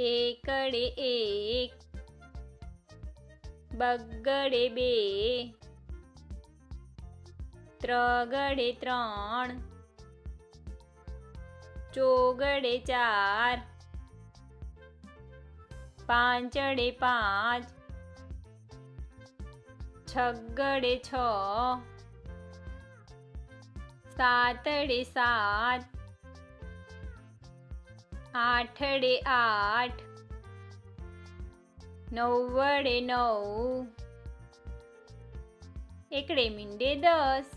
એકડે એક, બગડે બે, ત્રગડે ત્રણ, ચોગડે ચાર, પાંચડે પાંચ, છગડે છ, સાતડે સાત, આઠડે આઠ, નવ્વડે નવ, એકડે મીંડે 10,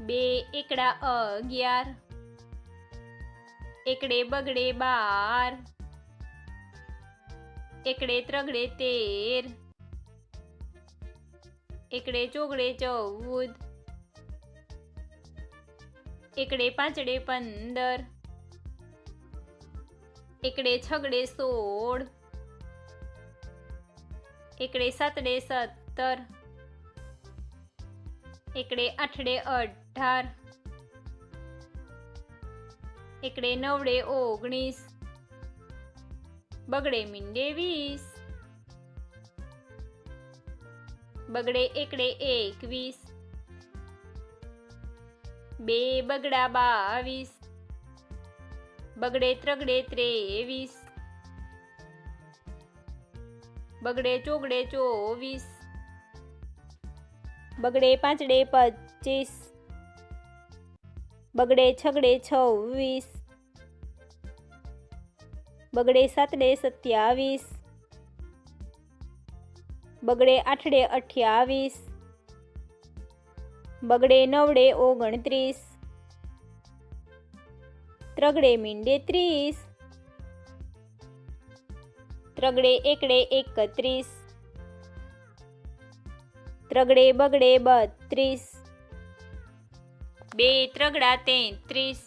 બે એકડા 11, એકડે બગડે 12, એકડે ત્રગડે 13, એકડે ચોગડે 14, એકડે પાંચડે 15, એકડે છગડે 16, એકડે સાતડે 17, એકડે આઠડે 18, એકડે નવડે 19, બગડે મીંડે 20, બગડે એકડે 21, બે બગડા 22, બગડે ત્રગડે 23, બગડે ચોગડે 24, બગડે પાંચડે 25, બગડે છગડે 26, બગડે સાતડે 27, બગડે આઠડે 28, બગડે નવડે 29, ત્રગડે મીંડે 30, ત્રગડે એકડે 31, ત્રગડે બગડે 32, બે ત્રગડા 33,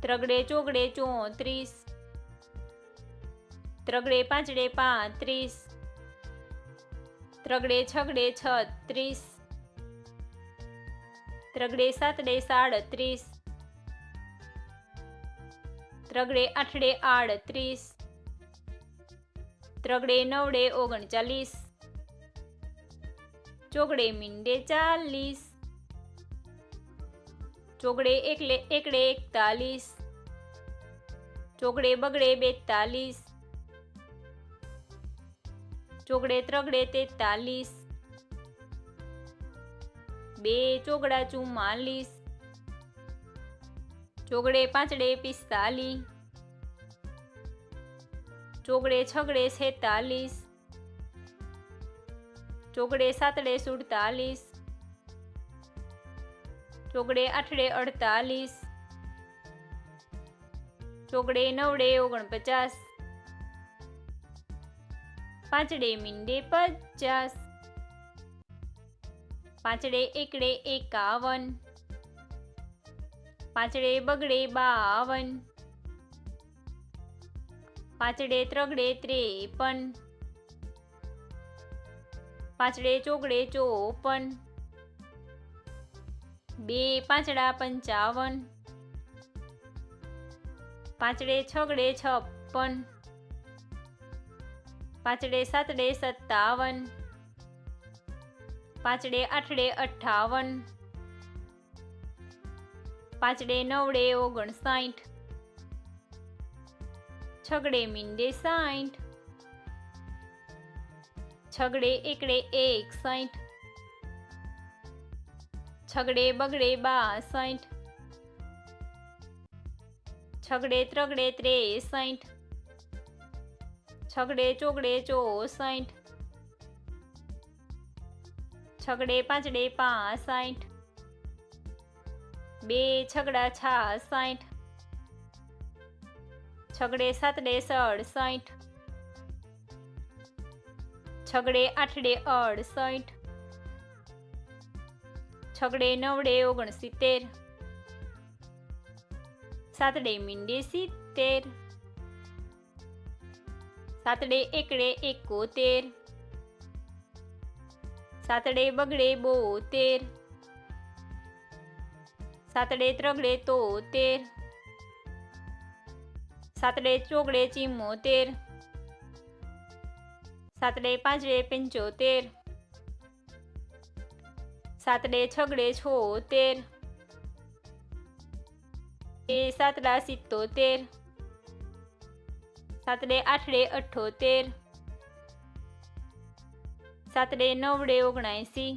ત્રગડે ચોગડે 34, ત્રગડે પાંચડે 35, ત્રગડે છગડે 36, ત્રગડે સાતડે 37, ત્રગડે આઠડે 38, ત્રગડે નવડે 39, ચોગડે મીંડે 40, ચોગડે એકડે 41, ચોગડે બગડે 42, ચોગડે ત્રગડે 43, બે ચોગડા 44, ચોગડે પાંચડે 45, ચોગડે છગડે 46, ચોગડે સાતડે 47, ચોગડે આઠડે 48, ચોગડે નવડે 49, પાંચડે મીંડે 50, પાંચડે એકડે 51, પાંચડે બગડે 52, પાંચડે ત્રગડે 53, પાંચડે ચોગડે 54, બે પાંચડા 55, પાંચડે છગડે 56, પાંચડે સાતડે 57, પાંચડે આઠડે 58, પાંચડે નવડે 59, છગડે મીંડે 60, છગડે એકડે 61, છગડે બગડે 62, છગડે ત્રગડે 63, છગડે ચોગડે 64, છગડે પાંચડે 65, બે છગડા 66, છગડે સાતડે 67, છગડે આઠડે 68, છગડે નવડે 69, સાતડે મીંડે 70, સાતડે એકડે 71, સાતડે બગડે 72, સાતડે ત્રગડે 73, સાતડે ચોગડે 74, સાતડે પાંચડે 75, સાતડે છગડે 76, એ સાતડા 77, સાતડે આઠડે 78, સાતડે નવડે 79,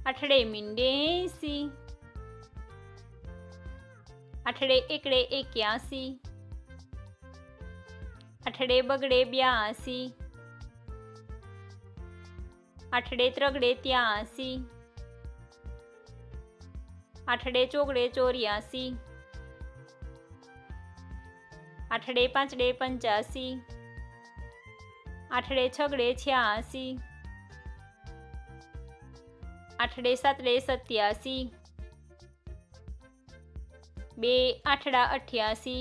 આઠડે મીંડે 80, આઠડે એકડે 81, આઠડે બગડે 82, આઠડે ત્રગડે 83, આઠડે ચોગડે 84, આઠડે પાંચડે 85, આઠડે છગડે 86, આઠડે સાતડે 87, બે આઠડા 88,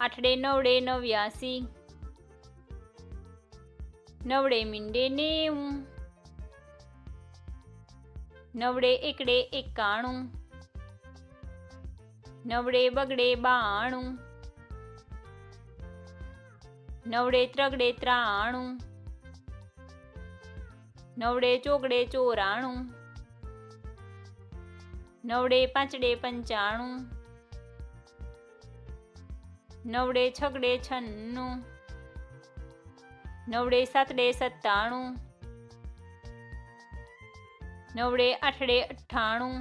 આઠડે નવડે 89, નવડે મીંડે 90, નવડે એકડે 91, નવડે બગડે 92, નવડે ત્રગડે 93, નવડે ચોગડે 94, નવડે પાંચડે 95, નવડે છગડે 96, નવડે સાતડે 97, નવડે આઠડે 98,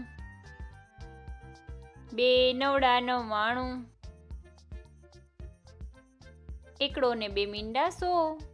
બે નવડા 99, એકડો ને બે મીંડા 100.